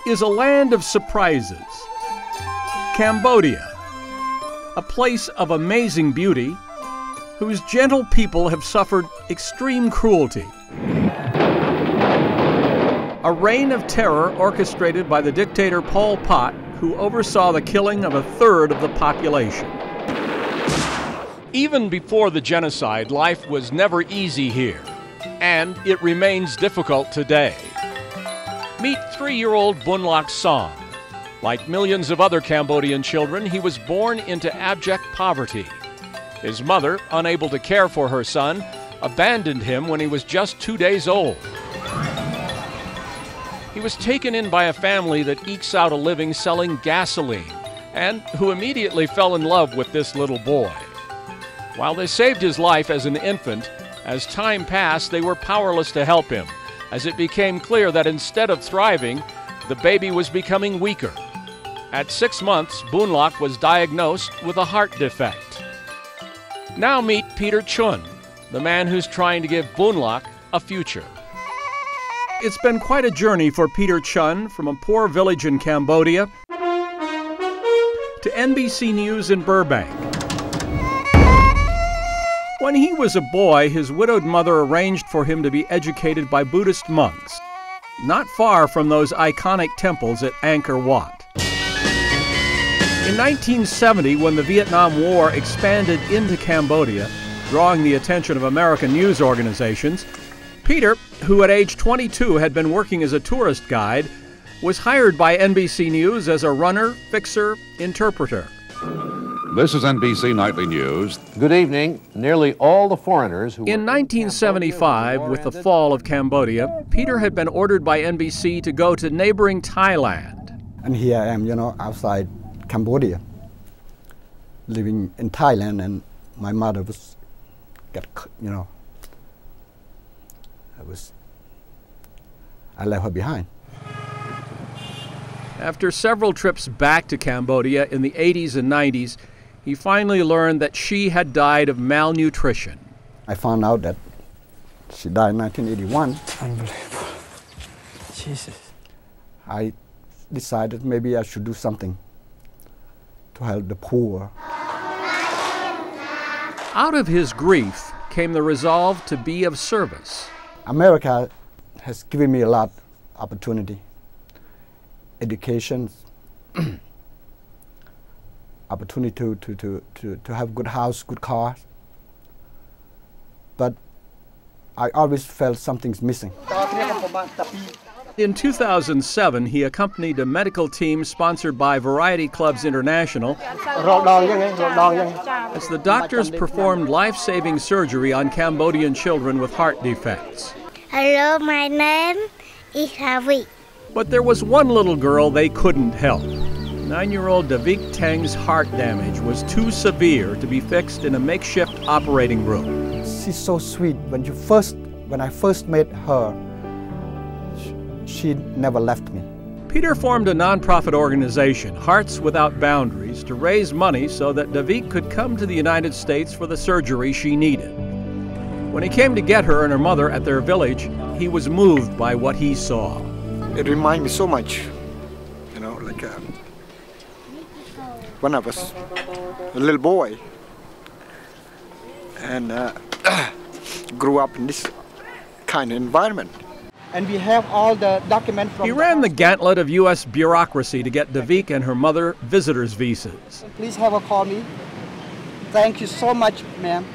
is a land of surprises. Cambodia, a place of amazing beauty, whose gentle people have suffered extreme cruelty. A reign of terror orchestrated by the dictator Pol Pot, who oversaw the killing of a third of the population. Even before the genocide, life was never easy here, and it remains difficult today. Meet 3-year-old Bunlak Song. Like millions of other Cambodian children, he was born into abject poverty. His mother, unable to care for her son, abandoned him when he was just 2 days old. He was taken in by a family that ekes out a living selling gasoline, and who immediately fell in love with this little boy. While they saved his life as an infant, as time passed, they were powerless to help him, as it became clear that instead of thriving, the baby was becoming weaker. At 6 months, Bunlak was diagnosed with a heart defect. Now meet Peter Chun, the man who's trying to give Bunlak a future. It's been quite a journey for Peter Chun, from a poor village in Cambodia to NBC News in Burbank. When he was a boy, his widowed mother arranged for him to be educated by Buddhist monks, not far from those iconic temples at Angkor Wat. In 1970, when the Vietnam War expanded into Cambodia, drawing the attention of American news organizations, Peter, who at age 22 had been working as a tourist guide, was hired by NBC News as a runner, fixer, interpreter. This is NBC Nightly News. Good evening. Nearly all the foreigners who... In 1975, with the fall of Cambodia, Peter had been ordered by NBC to go to neighboring Thailand. And here I am, outside Cambodia, living in Thailand, and my mother was, I left her behind. After several trips back to Cambodia in the 80s and 90s, he finally learned that she had died of malnutrition. I found out that she died in 1981. Unbelievable. Jesus. I decided maybe I should do something to help the poor. Out of his grief came the resolve to be of service. America has given me a lot of opportunity, education, opportunity to have good house, good car. But I always felt something's missing. In 2007, he accompanied a medical team sponsored by Variety Clubs International as the doctors performed life-saving surgery on Cambodian children with heart defects. Hello, my name is Ravi. But there was one little girl they couldn't help. 9-year-old Davik Teng's heart damage was too severe to be fixed in a makeshift operating room. She's so sweet. When I first met her, she never left me. Peter formed a nonprofit organization, Hearts Without Boundaries, to raise money so that Davik could come to the United States for the surgery she needed. When he came to get her and her mother at their village, he was moved by what he saw. It reminds me so much, when I was a little boy and grew up in this kind of environment. And we have all the documents from... He ran the gauntlet of U.S. bureaucracy to get Davik and her mother visitors' visas. Please have a call me. Thank you so much, ma'am.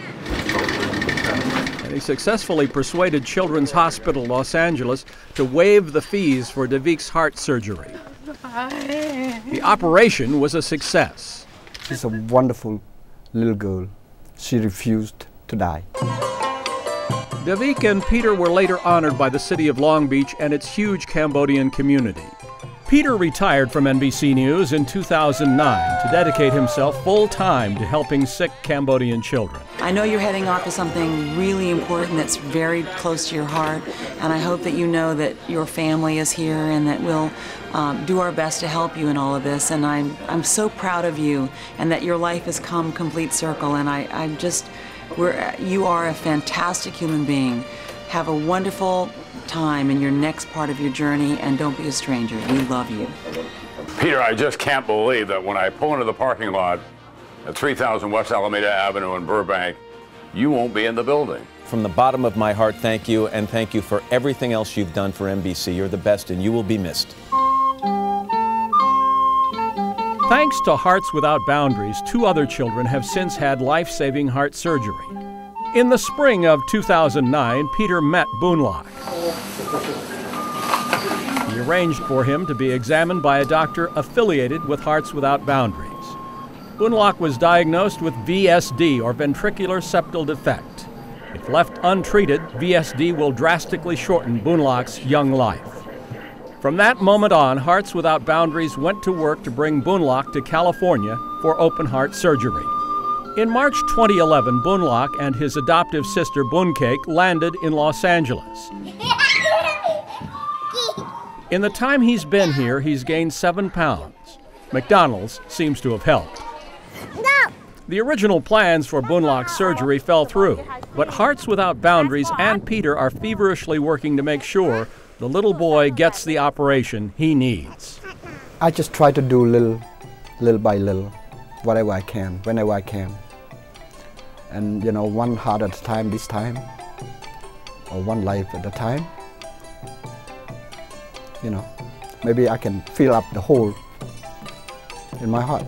And he successfully persuaded Children's Hospital Los Angeles to waive the fees for Davik's heart surgery. The operation was a success. She's a wonderful little girl. She refused to die. Davik and Peter were later honored by the city of Long Beach and its huge Cambodian community. Peter retired from NBC News in 2009 to dedicate himself full-time to helping sick Cambodian children. I know you're heading off to something really important that's very close to your heart, and I hope that you know that your family is here and that we'll do our best to help you in all of this. And I'm so proud of you and that your life has come complete circle, and you are a fantastic human being. Have a wonderful time in your next part of your journey, and don't be a stranger. We love you. Peter, I just can't believe that when I pull into the parking lot at 3000 West Alameda Avenue in Burbank, you won't be in the building. From the bottom of my heart, thank you, and thank you for everything else you've done for NBC. You're the best, and you will be missed. Thanks to Hearts Without Boundaries, 2 other children have since had life-saving heart surgery. In the spring of 2009, Peter met Boonlock. He arranged for him to be examined by a doctor affiliated with Hearts Without Boundaries. Boonlock was diagnosed with VSD, or ventricular septal defect. If left untreated, VSD will drastically shorten Boonlock's young life. From that moment on, Hearts Without Boundaries went to work to bring Boonlock to California for open heart surgery. In March 2011, Boonlock and his adoptive sister Booncake landed in Los Angeles. In the time he's been here, he's gained 7 pounds. McDonald's seems to have helped. The original plans for Boonlock's surgery fell through, but Hearts Without Boundaries and Peter are feverishly working to make sure the little boy gets the operation he needs. I just try to do little by little, whatever I can, whenever I can. And you know, one heart at a time this time, or one life at a time. You know, maybe I can fill up the hole in my heart.